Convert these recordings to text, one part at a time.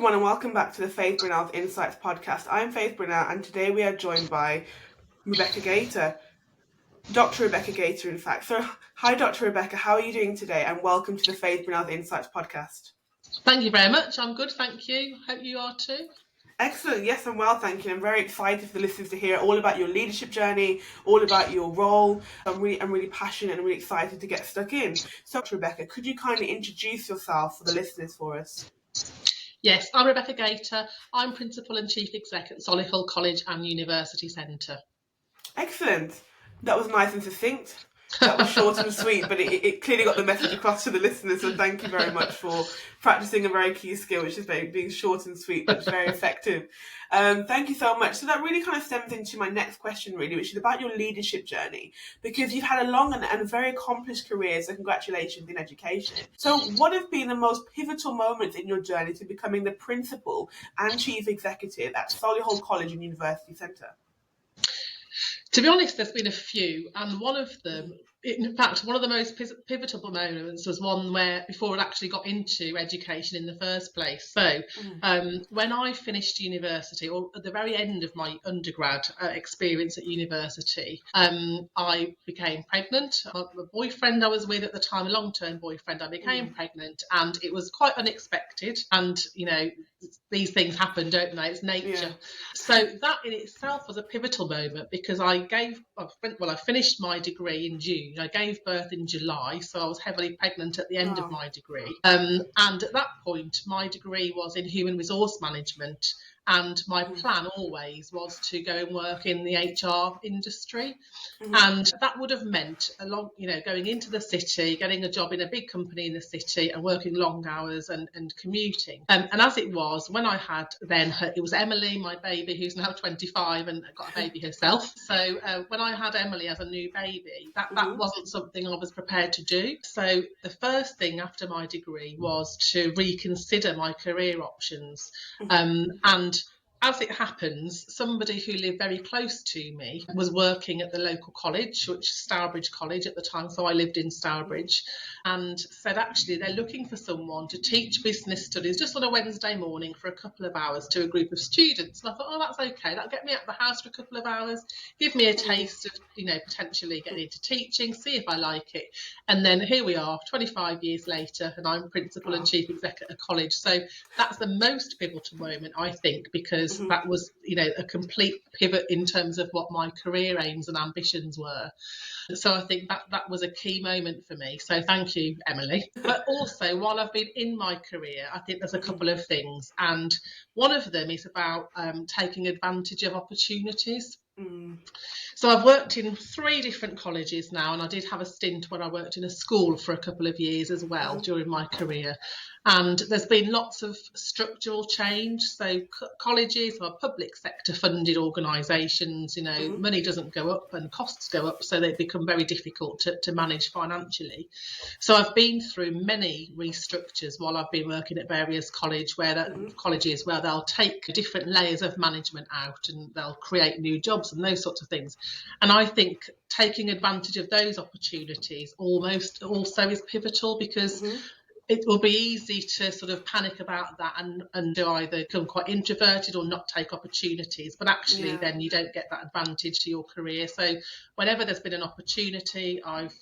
everyone, and welcome back to the Faith Brynel's Insights podcast. I'm Faith Brynel, and today we are joined by Rebecca Gator, Dr. Rebecca Gator, in fact. So, hi, Dr. Rebecca, how are you doing today? And welcome to the Faith Brynel's Insights podcast. Thank you very much. I'm good, thank you. Hope you are too. Excellent. Yes, I'm well, thank you. I'm very excited for the listeners to hear all about your leadership journey, all about your role. I'm really passionate and really excited to get stuck in. So, Dr. Rebecca, could you kindly introduce yourself for the listeners for us? Yes, I'm Rebecca Gator. I'm Principal and Chief Exec at Solihull College and University Centre. Excellent. That was nice and succinct. That was short and sweet, but it clearly got the message across to the listeners. So thank you very much for practicing a very key skill, which is being short and sweet, but it's very effective. Thank you so much. So that really kind of stems into my next question, really, which is about your leadership journey, because you've had a long and very accomplished career. So congratulations in education. So what have been the most pivotal moments in your journey to becoming the principal and chief executive at Solihull College and University Centre? To be honest, there's been a few, and one of them, in fact, one of the most pivotal moments was one where before I actually got into education in the first place. So when I finished university, or at the very end of my undergrad experience at university, I became pregnant. The boyfriend I was with at the time, a long-term boyfriend, I became pregnant, and it was quite unexpected. And, you know, these things happen, don't they? It's nature. Yeah. So that in itself was a pivotal moment, because I finished my degree in June. I gave birth in July, so I was heavily pregnant at the end of my degree. And at that point, my degree was in human resource management. And my plan always was to go and work in the HR industry. And that would have meant going into the city, getting a job in a big company in the city and working long hours and commuting. And as it was, when I had it was Emily, my baby, who's now 25 and got a baby herself. So when I had Emily as a new baby, that wasn't something I was prepared to do. So the first thing after my degree was to reconsider my career options. And as it happens, somebody who lived very close to me was working at the local college, which is Stourbridge College at the time, so I lived in Stourbridge, and said actually they're looking for someone to teach business studies just on a Wednesday morning for a couple of hours to a group of students. And I thought, oh, that's okay, that'll get me out of the house for a couple of hours, give me a taste of, potentially getting into teaching, see if I like it. And then here we are, 25 years later, and I'm Principal and Chief Exec at a college. So that's the most pivotal moment, I think, because that was, a complete pivot in terms of what my career aims and ambitions were. So I think that was a key moment for me. So thank you, Emily. But also, while I've been in my career, I think there's a couple of things. And one of them is about taking advantage of opportunities. So I've worked in 3 different colleges now, and I did have a stint when I worked in a school for a couple of years as well during my career. And there's been lots of structural change. So colleges are public sector funded organisations, money doesn't go up and costs go up, so they become very difficult to manage financially. So I've been through many restructures while I've been working at various colleges where they'll take different layers of management out and they'll create new jobs and those sorts of things. And I think taking advantage of those opportunities almost also is pivotal, because it will be easy to sort of panic about that and either become quite introverted or not take opportunities, but actually then you don't get that advantage to your career. So whenever there's been an opportunity, I've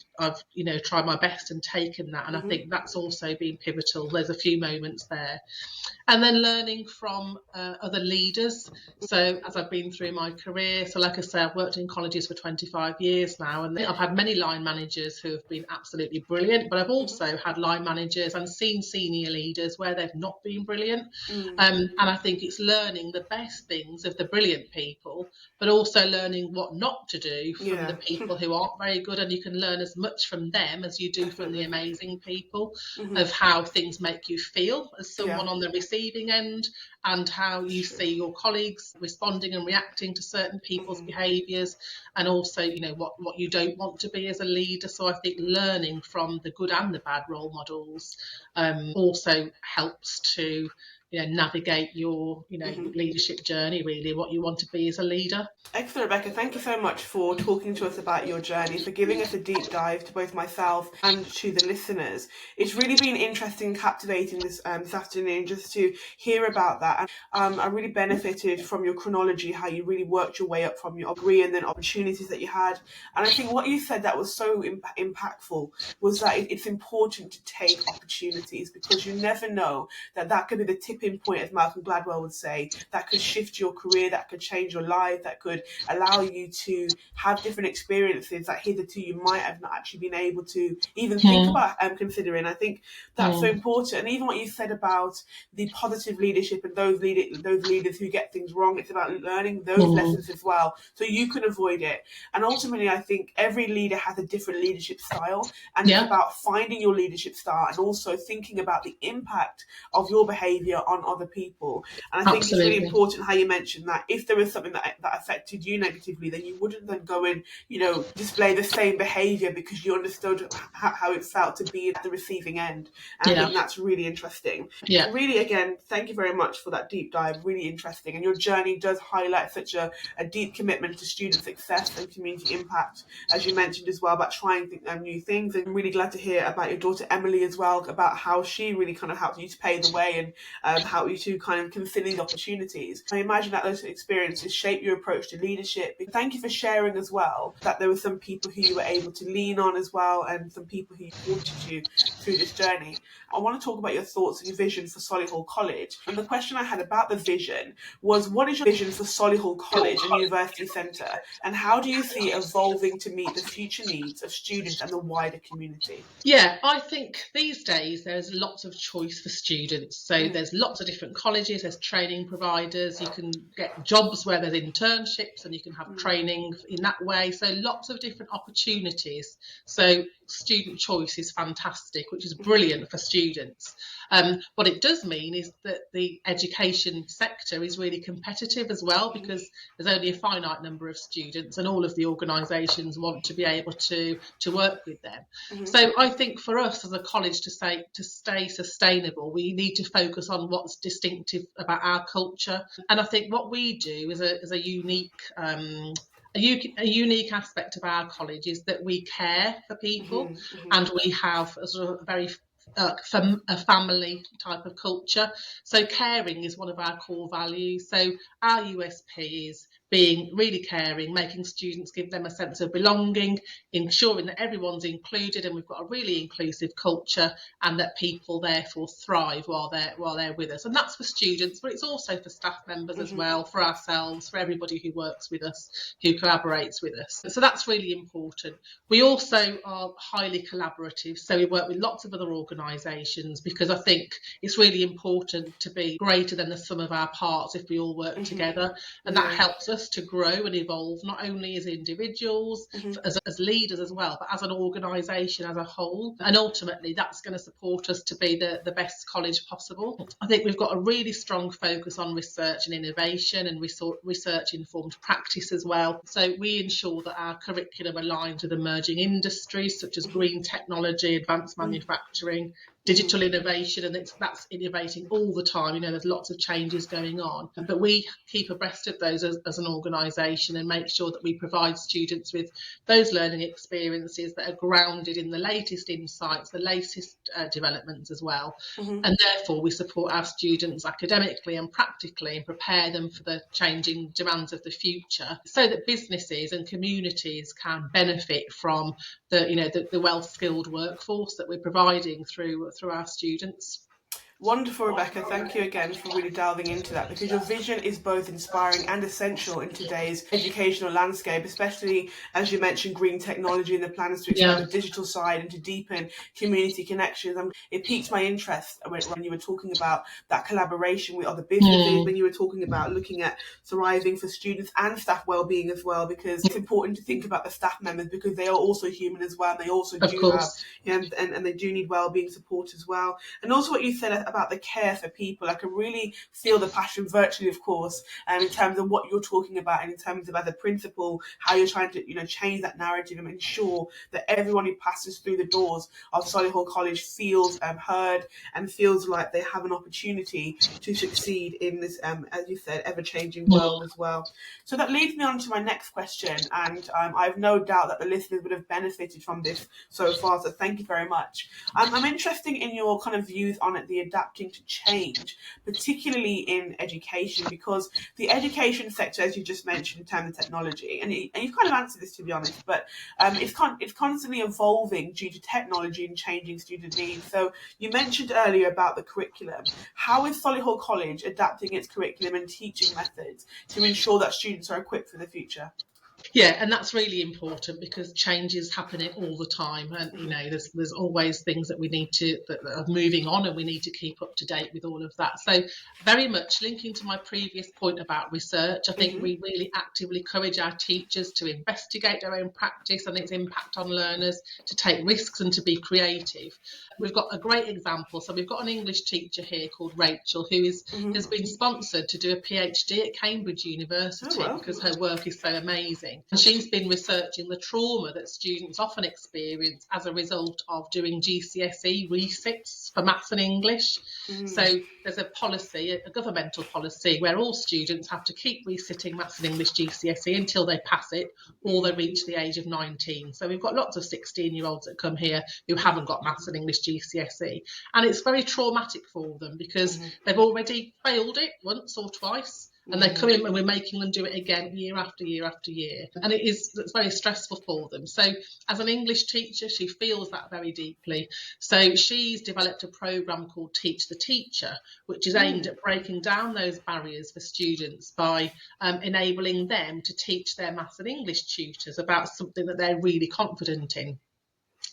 tried my best and taken that, and I think that's also been pivotal. There's a few moments there. And then learning from other leaders. So as I've been through my career, so like I say, I've worked in colleges for 25 years now, and I've had many line managers who have been absolutely brilliant, but I've also had line managers and seen senior leaders where they've not been brilliant. And I think it's learning the best things of the brilliant people, but also learning what not to do from the people who aren't very good. And you can learn as much from them as you do from the amazing people, of how things make you feel as someone on the receiving end, and how you see your colleagues responding and reacting to certain people's behaviours, and also what you don't want to be as a leader. So I think learning from the good and the bad role models also helps to navigate your leadership journey, really, what you want to be as a leader. Excellent, Rebecca. Thank you so much for talking to us about your journey, for giving us a deep dive to both myself and to the listeners. It's really been interesting and captivating this afternoon just to hear about that. And I really benefited from your chronology, how you really worked your way up from your degree and then opportunities that you had. And I think what you said that was so impactful was that it's important to take opportunities, because you never know that could be the tipping point, as Malcolm Gladwell would say, that could shift your career, that could change your life, that could allow you to have different experiences that hitherto you might have not actually been able to even think about considering. I think that's so important. And even what you said about the positive leadership and those leaders who get things wrong, it's about learning those lessons as well so you can avoid it. And ultimately, I think every leader has a different leadership style, and it's about finding your leadership style and also thinking about the impact of your behaviour on other people. And I think it's really important how you mentioned that if there was something that affected you negatively, then you wouldn't then go and display the same behaviour because you understood how it felt to be at the receiving end. And I think that's really interesting. Really, again, thank you very much for that deep dive. Really interesting. And your journey does highlight such a deep commitment to student success and community impact, as you mentioned as well, about trying new things. And I'm really glad to hear about your daughter Emily as well, about how she really kind of helped you to pave the way and help you to kind of consider these opportunities. I imagine that those experiences shape your approach to leadership. Thank you for sharing as well that there were some people who you were able to lean on as well, and some people who supported you through this journey. I want to talk about your thoughts and your vision for Solihull College. And the question I had about the vision was, what is your vision for Solihull College and University Centre, and how do you see it evolving to meet the future needs of students and the wider community? Yeah, I think these days there's lots of choice for students. So there's lots of different colleges, there's training providers, you can get jobs where there's internships and you can have training in that way. So lots of different opportunities. So student choice is fantastic, which is brilliant for students. What it does mean is that the education sector is really competitive as well, because there's only a finite number of students and all of the organisations want to be able to work with them. So I think for us as a college to stay sustainable, we need to focus on what's distinctive about our culture. And I think what we do is a unique a unique aspect of our college is that we care for people, and we have a sort of very a family type of culture. So caring is one of our core values. So our USP is being really caring, making students, give them a sense of belonging, ensuring that everyone's included, and we've got a really inclusive culture, and that people therefore thrive while they're with us. And that's for students, but it's also for staff members as well, for ourselves, for everybody who works with us, who collaborates with us. So that's really important. We also are highly collaborative, so we work with lots of other organisations, because I think it's really important to be greater than the sum of our parts if we all work together, and that helps us to grow and evolve, not only as individuals, as leaders as well, but as an organisation as a whole. And ultimately that's going to support us to be the best college possible. I think we've got a really strong focus on research and innovation and research informed practice as well. So we ensure that our curriculum aligns with emerging industries such as green technology, advanced manufacturing, digital innovation, and that's innovating all the time. There's lots of changes going on, but we keep abreast of those as an organisation and make sure that we provide students with those learning experiences that are grounded in the latest insights, the latest developments as well. And therefore we support our students academically and practically and prepare them for the changing demands of the future, so that businesses and communities can benefit from the well-skilled workforce that we're providing through our students. Wonderful, Rebecca. Thank you again for really delving into that, because your vision is both inspiring and essential in today's educational landscape, especially as you mentioned green technology and the plans to expand the digital side and to deepen community connections. It piqued my interest when you were talking about that collaboration with other businesses, when you were talking about looking at thriving for students and staff well-being as well, because it's important to think about the staff members, because they are also human as well, and they also do have, and they do need well-being support as well. And also what you said about the care for people. I can really feel the passion virtually, of course, in terms of what you're talking about, and in terms of as a principal, how you're trying to, change that narrative and ensure that everyone who passes through the doors of Solihull College feels heard and feels like they have an opportunity to succeed in this, as you said, ever-changing world as well. So that leads me on to my next question, and I have no doubt that the listeners would have benefited from this so far, so thank you very much. I'm interested in your kind of views on it, the adapting to change, particularly in education, because the education sector, as you just mentioned, in terms of technology, and you've kind of answered this, to be honest, but it's constantly evolving due to technology and changing student needs. So you mentioned earlier about the curriculum. How is Solihull College adapting its curriculum and teaching methods to ensure that students are equipped for the future? Yeah, and that's really important because change is happening all the time, and there's always things that we need to that are moving on, and we need to keep up to date with all of that. So very much linking to my previous point about research, I think we really actively encourage our teachers to investigate their own practice and its impact on learners, to take risks and to be creative. We've got a great example. So we've got an English teacher here called Rachel, who has been sponsored to do a PhD at Cambridge University because her work is so amazing. And she's been researching the trauma that students often experience as a result of doing GCSE resits for maths and English. So there's a policy, a governmental policy, where all students have to keep resitting maths and English GCSE until they pass it or they reach the age of 19. So we've got lots of 16-year-olds that come here who haven't got maths and English GCSE. And it's very traumatic for them because they've already failed it once or twice. And they come in and we're making them do it again year after year after year. And it's very stressful for them. So as an English teacher, she feels that very deeply. So she's developed a programme called Teach the Teacher, which is aimed at breaking down those barriers for students by enabling them to teach their maths and English tutors about something that they're really confident in.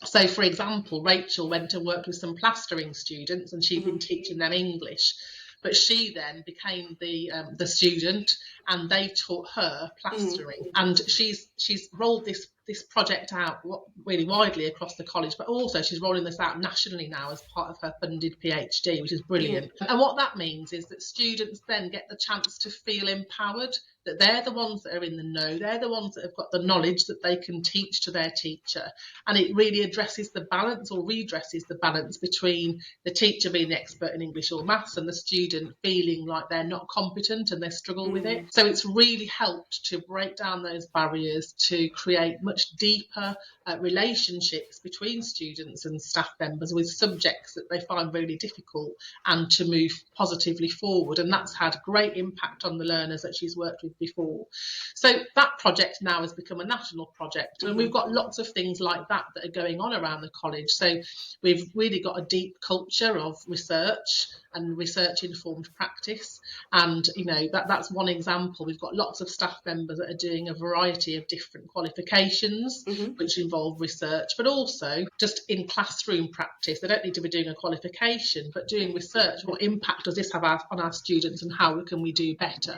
So, for example, Rachel went and worked with some plastering students and she'd been teaching them English. But she then became the student and they taught her plastering. And she's rolled this project out really widely across the college, but also she's rolling this out nationally now as part of her funded PhD, which is brilliant. And what that means is that students then get the chance to feel empowered, that they're the ones that are in the know, they're the ones that have got the knowledge that they can teach to their teacher. And it really addresses the balance or redresses the balance between the teacher being the expert in English or maths and the student feeling like they're not competent and they struggle with it. So it's really helped to break down those barriers, to create much deeper relationships between students and staff members with subjects that they find really difficult, and to move positively forward. And that's had great impact on the learners that she's worked with before. So that project now has become a national project, and we've got lots of things like that that are going on around the college. So we've really got a deep culture of research and research informed practice, and that's one example. We've got lots of staff members that are doing a variety of different qualifications which involve research, but also just in classroom practice. They don't need to be doing a qualification, but doing research. What impact does this have on our students, and how can we do better?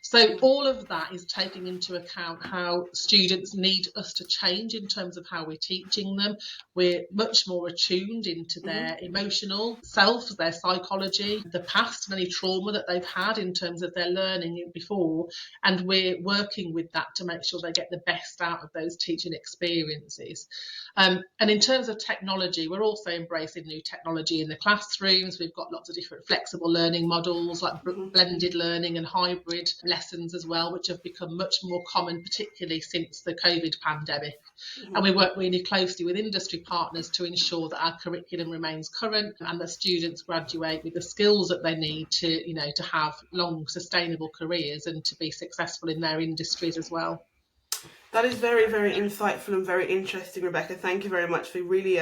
So all of that is taking into account how students need us to change in terms of how we're teaching them. We're much more attuned into their emotional self, their psychology, the past, and any trauma that they've had in terms of their learning before. And we're working with that to make sure they get the best out of those teaching experiences. And in terms of technology, we're also embracing new technology in the classrooms. We've got lots of different flexible learning models like blended learning and hybrid lessons as well, which have become much more common, particularly since the COVID pandemic. And we work really closely with industry partners to ensure that our curriculum remains current and that students graduate with the skills that they need to have long, sustainable careers and to be successful in their industries as well. That is very, very insightful and very interesting, Rebecca. Thank you very much for really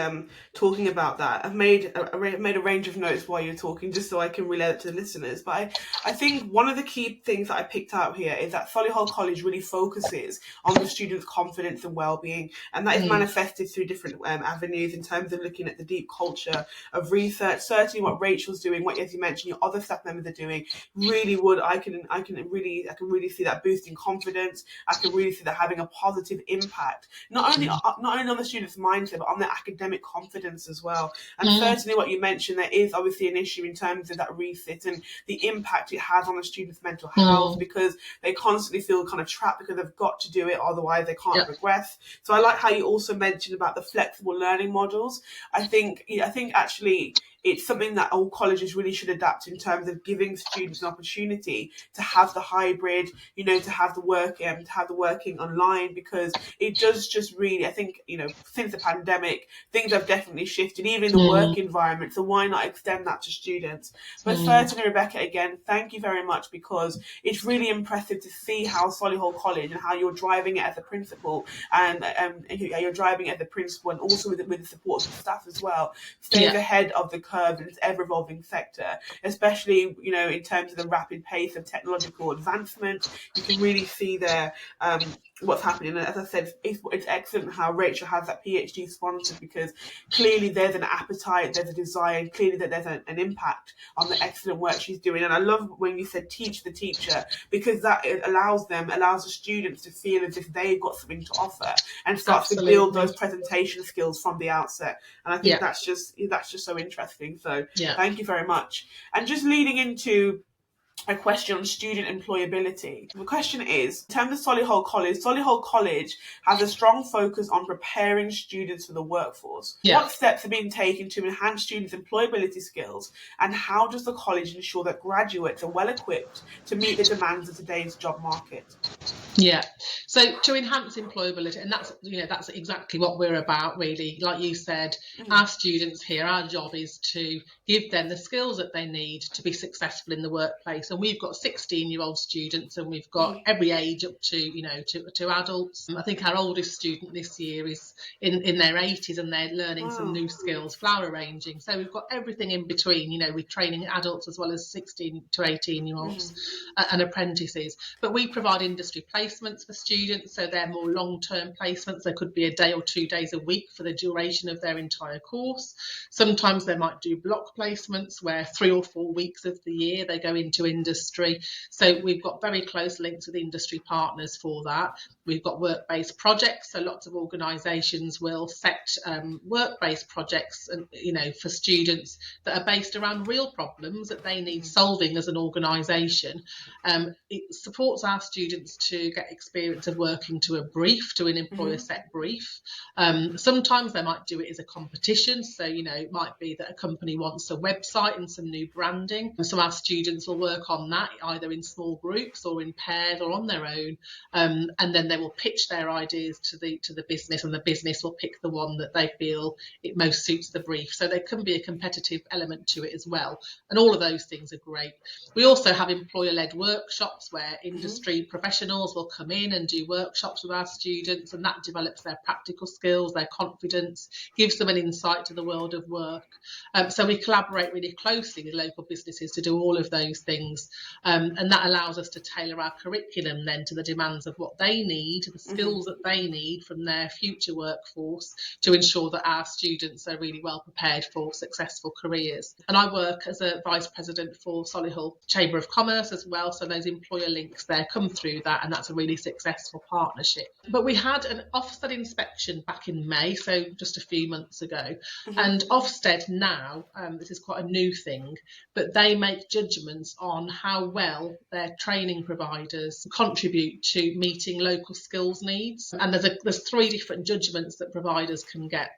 talking about that. I've made a range of notes while you're talking, just so I can relay it to the listeners. But I think one of the key things that I picked out here is that Solihull College really focuses on the students' confidence and well-being, and that is manifested through different avenues in terms of looking at the deep culture of research. Certainly, what Rachel's doing, what, as you mentioned, your other staff members are doing, really would I can really see that boosting confidence. I can really see that having a positive impact, not only on the students' mindset, but on their academic confidence as well. And certainly what you mentioned, there is obviously an issue in terms of that resit and the impact it has on the students' mental health, because they constantly feel kind of trapped because they've got to do it, otherwise they can't progress. So I like how you also mentioned about the flexible learning models. I think actually it's something that all colleges really should adapt in terms of giving students an opportunity to have the hybrid, to have the working online, because it does just really, I think, since the pandemic, things have definitely shifted, even in the work environment. So why not extend that to students? But certainly, Rebecca, again, thank you very much, because it's really impressive to see how Solihull College and how you're driving it as a principal, and you're driving it as a principal, and also with the support of the staff as well, stays ahead of the curve in this ever-evolving sector, especially, in terms of the rapid pace of technological advancement. You can really see there what's happening. And as I said, it's excellent how Rachel has that PhD sponsored, because clearly there's an appetite, there's a desire, and clearly that there's an impact on the excellent work she's doing. And I love when you said teach the teacher, because that allows the students to feel as if they've got something to offer, and starts to build those presentation skills from the outset. And I think that's just so interesting. So thank you very much. And just leading into a question on student employability. The question is, in terms of Solihull College has a strong focus on preparing students for the workforce. What steps are being taken to enhance students' employability skills, and how does the college ensure that graduates are well equipped to meet the demands of today's job market? So to enhance employability, and that's exactly what we're about, really. Like you said, our students here, our job is to give them the skills that they need to be successful in the workplace. And we've got 16-year-old students, and we've got every age up to adults. I think our oldest student this year is in their 80s, and they're learning some new skills, flower arranging. So we've got everything in between, with training adults as well as 16 to 18-year-olds and apprentices. But we provide industry placements for students, so they're more long-term placements. There could be a day or 2 days a week for the duration of their entire course. Sometimes they might do block placements where 3 or 4 weeks of the year they go into industry. So we've got very close links with industry partners for that. We've got work-based projects, so lots of organisations will set work-based projects, and for students that are based around real problems that they need solving as an organisation. It supports our students to get experience of working to a brief, to an employer set brief. Sometimes they might do it as a competition, so it might be that a company wants a website and some new branding, so our students will work on that either in small groups or in pairs or on their own, and then they will pitch their ideas to the business, and the business will pick the one that they feel it most suits the brief. So there can be a competitive element to it as well, and all of those things are great. We also have employer-led workshops where industry professionals will come in and do workshops with our students, and that develops their practical skills, their confidence, gives them an insight to the world of work. So we collaborate really closely with local businesses to do all of those things, and that allows us to tailor our curriculum then to the demands of what they need, the skills that they need from their future workforce, to ensure that our students are really well prepared for successful careers. And I work as a Vice President for Solihull Chamber of Commerce as well, so those employer links there come through that, and that's a really successful partnership. But we had an Ofsted inspection back in May, so just a few months ago, and Ofsted now, this is quite a new thing, but they make judgments on how well their training providers contribute to meeting local skills needs, and there's 3 different judgments that providers can get.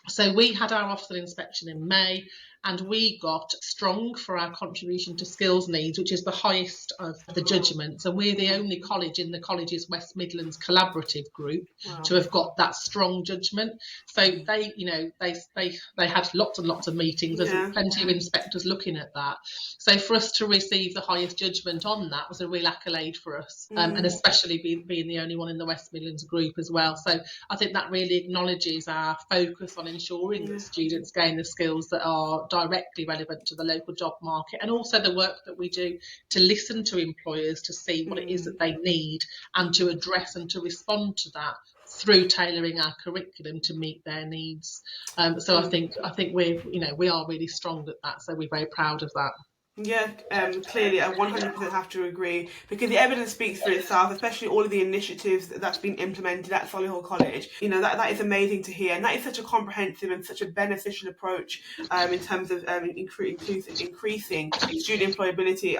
So we had our Ofsted inspection in May, and we got strong for our contribution to skills needs, which is the highest of the judgments. And we're the only college in the college's West Midlands collaborative group to have got that strong judgment. So they had lots and lots of meetings. There's plenty of inspectors looking at that. So for us to receive the highest judgment on that was a real accolade for us, and especially being the only one in the West Midlands group as well. So I think that really acknowledges our focus on ensuring that students gain the skills that are directly relevant to the local job market, and also the work that we do to listen to employers to see what it is that they need, and to address and to respond to that through tailoring our curriculum to meet their needs. So I think we are really strong at that, so we're very proud of that. Yeah, clearly I 100% have to agree, because the evidence speaks for itself, especially all of the initiatives that's been implemented at Solihull College. You know, that is amazing to hear, and that is such a comprehensive and such a beneficial approach in terms of increasing student employability.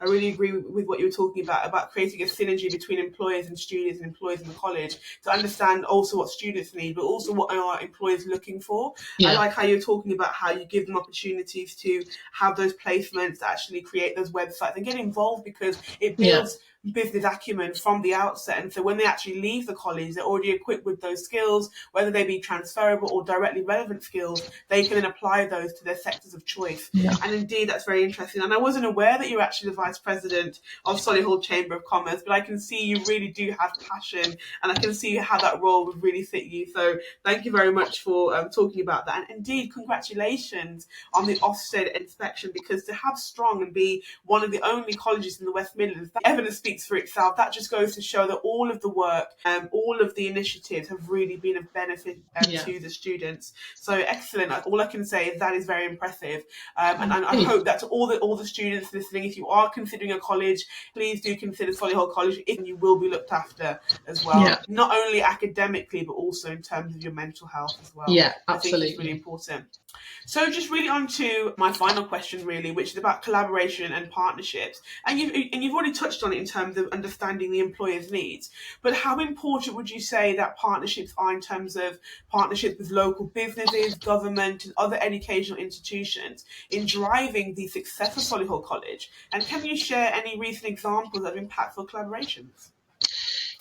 I really agree with what you were talking about creating a synergy between employers and students and employers in the college to understand also what students need, but also what are employers looking for. I Yeah, like how you're talking about how you give them opportunities to have those placements, actually create those websites and get involved, because it yeah, builds business acumen from the outset. And so when they actually leave the college, they're already equipped with those skills, whether they be transferable or directly relevant skills, they can then apply those to their sectors of choice. yeah, And indeed, that's very interesting. And I wasn't aware that you're actually the vice president of Solihull Chamber of Commerce, but I can see you really do have passion, and I can see how that role would really fit you. So thank you very much for talking about that. And indeed, congratulations on the Ofsted inspection, because to have strong and be one of the only colleges in the West Midlands, the evidence speaks for itself. That just goes to show that all of the work, all of the initiatives have really been of benefit yeah. to the students. So excellent. All I can say is that is very impressive. And I Hey, hope that to all the students listening, if you are considering a college, please do consider Solihull College, if you will be looked after as well, yeah, not only academically, but also in terms of your mental health as well. yeah, I think it's really absolutely. important. So just really on to my final question, really, which is about collaboration and partnerships. And you've already touched on it in terms of understanding the employer's needs. But how important would you say that partnerships are in terms of partnerships with local businesses, government, and other educational institutions in driving the success of Solihull College? And can you share any recent examples of impactful collaborations?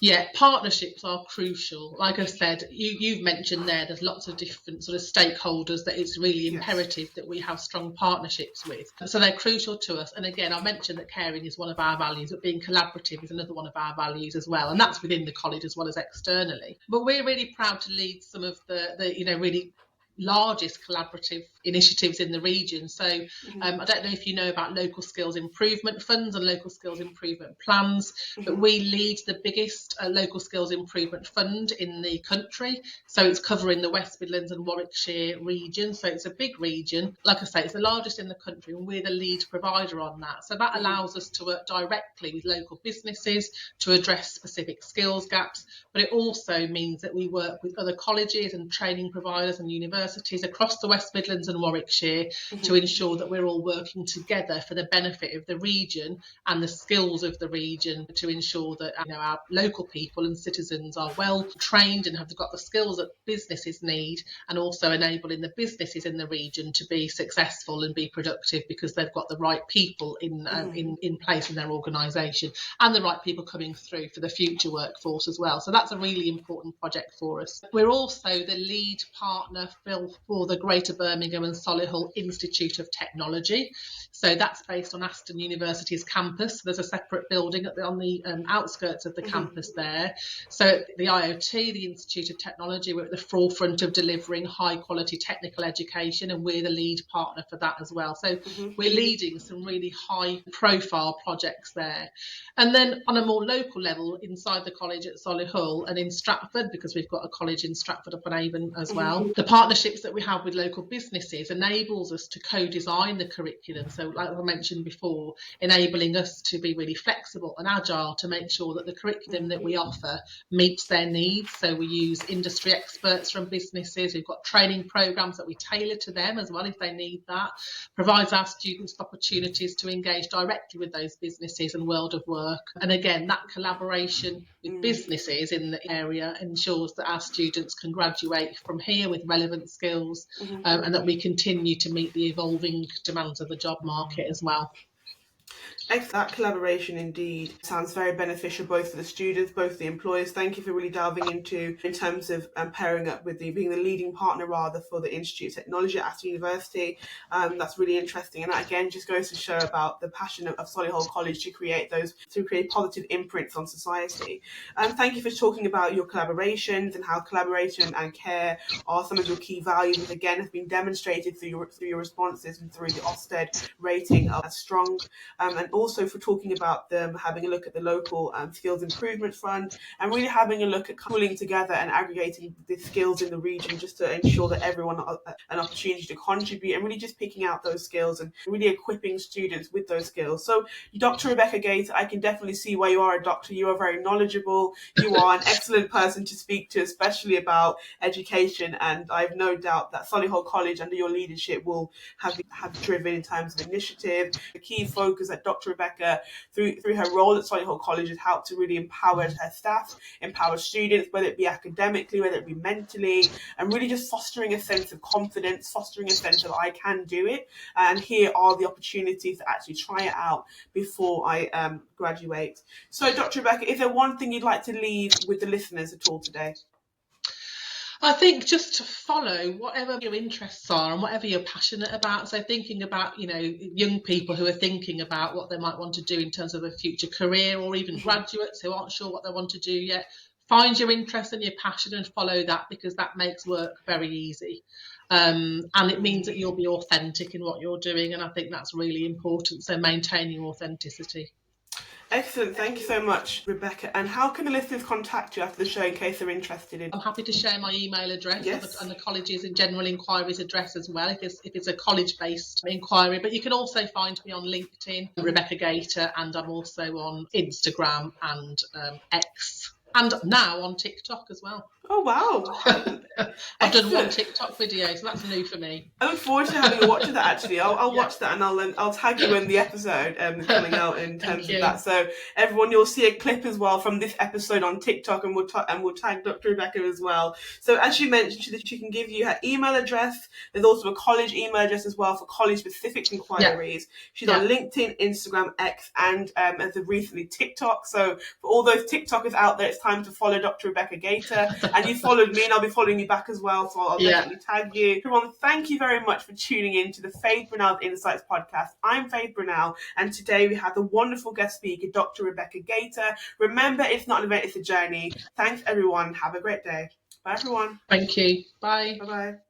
Yeah, partnerships are crucial. Like I said, you've mentioned there's lots of different sort of stakeholders that it's really Yes. imperative that we have strong partnerships with. So they're crucial to us. And again, I mentioned that caring is one of our values, but being collaborative is another one of our values as well. And that's within the college as well as externally. But we're really proud to lead some of the really largest collaborative initiatives in the region. So I don't know if you know about local skills improvement funds and local skills improvement plans, but we lead the biggest local skills improvement fund in the country. So it's covering the West Midlands and Warwickshire region. So it's a big region. Like I say, it's the largest in the country, and we're the lead provider on that. So that allows us to work directly with local businesses to address specific skills gaps, but it also means that we work with other colleges and training providers and universities across the West Midlands and Warwickshire to ensure that we're all working together for the benefit of the region and the skills of the region, to ensure that our local people and citizens are well trained and have got the skills that businesses need, and also enabling the businesses in the region to be successful and be productive because they've got the right people in place in their organisation and the right people coming through for the future workforce as well. So that's a really important project for us. We're also the lead partner for the Greater Birmingham and Solihull Institute of Technology. So that's based on Aston University's campus. There's a separate building on the outskirts of the campus there. So the IoT, the Institute of Technology, we're at the forefront of delivering high quality technical education, and we're the lead partner for that as well. So we're leading some really high profile projects there. And then on a more local level, inside the college at Solihull and in Stratford, because we've got a college in Stratford upon Avon as well, the partnerships that we have with local businesses enables us to co-design the curriculum. So like I mentioned before, enabling us to be really flexible and agile to make sure that the curriculum that we offer meets their needs. So we use industry experts from businesses. We've got training programs that we tailor to them as well if they need that. Provides our students opportunities to engage directly with those businesses and world of work. And again, that collaboration with businesses in the area ensures that our students can graduate from here with relevant skills, and that we continue to meet the evolving demands of the job market as well. That collaboration indeed sounds very beneficial both for the students, both the employers. Thank you for really delving into in terms of pairing up with being the leading partner rather for the Institute of Technology at Aston University. That's really interesting, and that again just goes to show about the passion of Solihull College to create positive imprints on society. Thank you for talking about your collaborations and how collaboration and care are some of your key values, which again have been demonstrated through your responses and through the Ofsted rating as strong. And also for talking about them, having a look at the local skills improvement fund, and really having a look at pulling together and aggregating the skills in the region just to ensure that everyone has an opportunity to contribute, and really just picking out those skills and really equipping students with those skills. So Dr. Rebecca Gator, I can definitely see why you are a doctor. You are very knowledgeable. You are an excellent person to speak to, especially about education, and I have no doubt that Solihull College under your leadership will have driven in terms of initiative. The key focus that Dr. Rebecca, through her role at Solihull College, has helped to really empower her staff, empower students, whether it be academically, whether it be mentally, and really just fostering a sense of confidence, fostering a sense of I can do it, and here are the opportunities to actually try it out before I graduate. So Dr. Rebecca, is there one thing you'd like to leave with the listeners at all today? I think just to follow whatever your interests are and whatever you're passionate about. So thinking about, young people who are thinking about what they might want to do in terms of a future career, or even graduates who aren't sure what they want to do yet. Find your interest and your passion and follow that, because that makes work very easy. And it means that you'll be authentic in what you're doing. And I think that's really important. So maintaining authenticity. Excellent. Thank you so much, Rebecca. And how can the listeners contact you after the show in case they're interested in? I'm happy to share my email address, yes, and the college's and general inquiries address as well, if it's a college-based inquiry. But you can also find me on LinkedIn, Rebecca Gator, and I'm also on Instagram and X, and now on TikTok as well. Oh, wow. I've done one TikTok video, so that's new for me. I look forward to having a watch of that, actually. I'll watch that, and I'll tag you in the episode coming out in terms of that. So everyone, you'll see a clip as well from this episode on TikTok, and we'll tag Dr. Rebecca as well. So as she mentioned, she can give you her email address. There's also a college email address as well for college-specific inquiries. She's on LinkedIn, Instagram, X, and as of recently TikTok. So for all those TikTokers out there, it's time to follow Dr. Rebecca Gator. And you followed me, and I'll be following you back as well, so I'll definitely tag you. Everyone, thank you very much for tuning in to the Faith Brynel Insights podcast. I'm Faith Brynel, and today we have the wonderful guest speaker, Dr. Rebecca Gator. Remember, it's not an event, it's a journey. Thanks, everyone. Have a great day. Bye, everyone. Thank you. Bye. Bye-bye.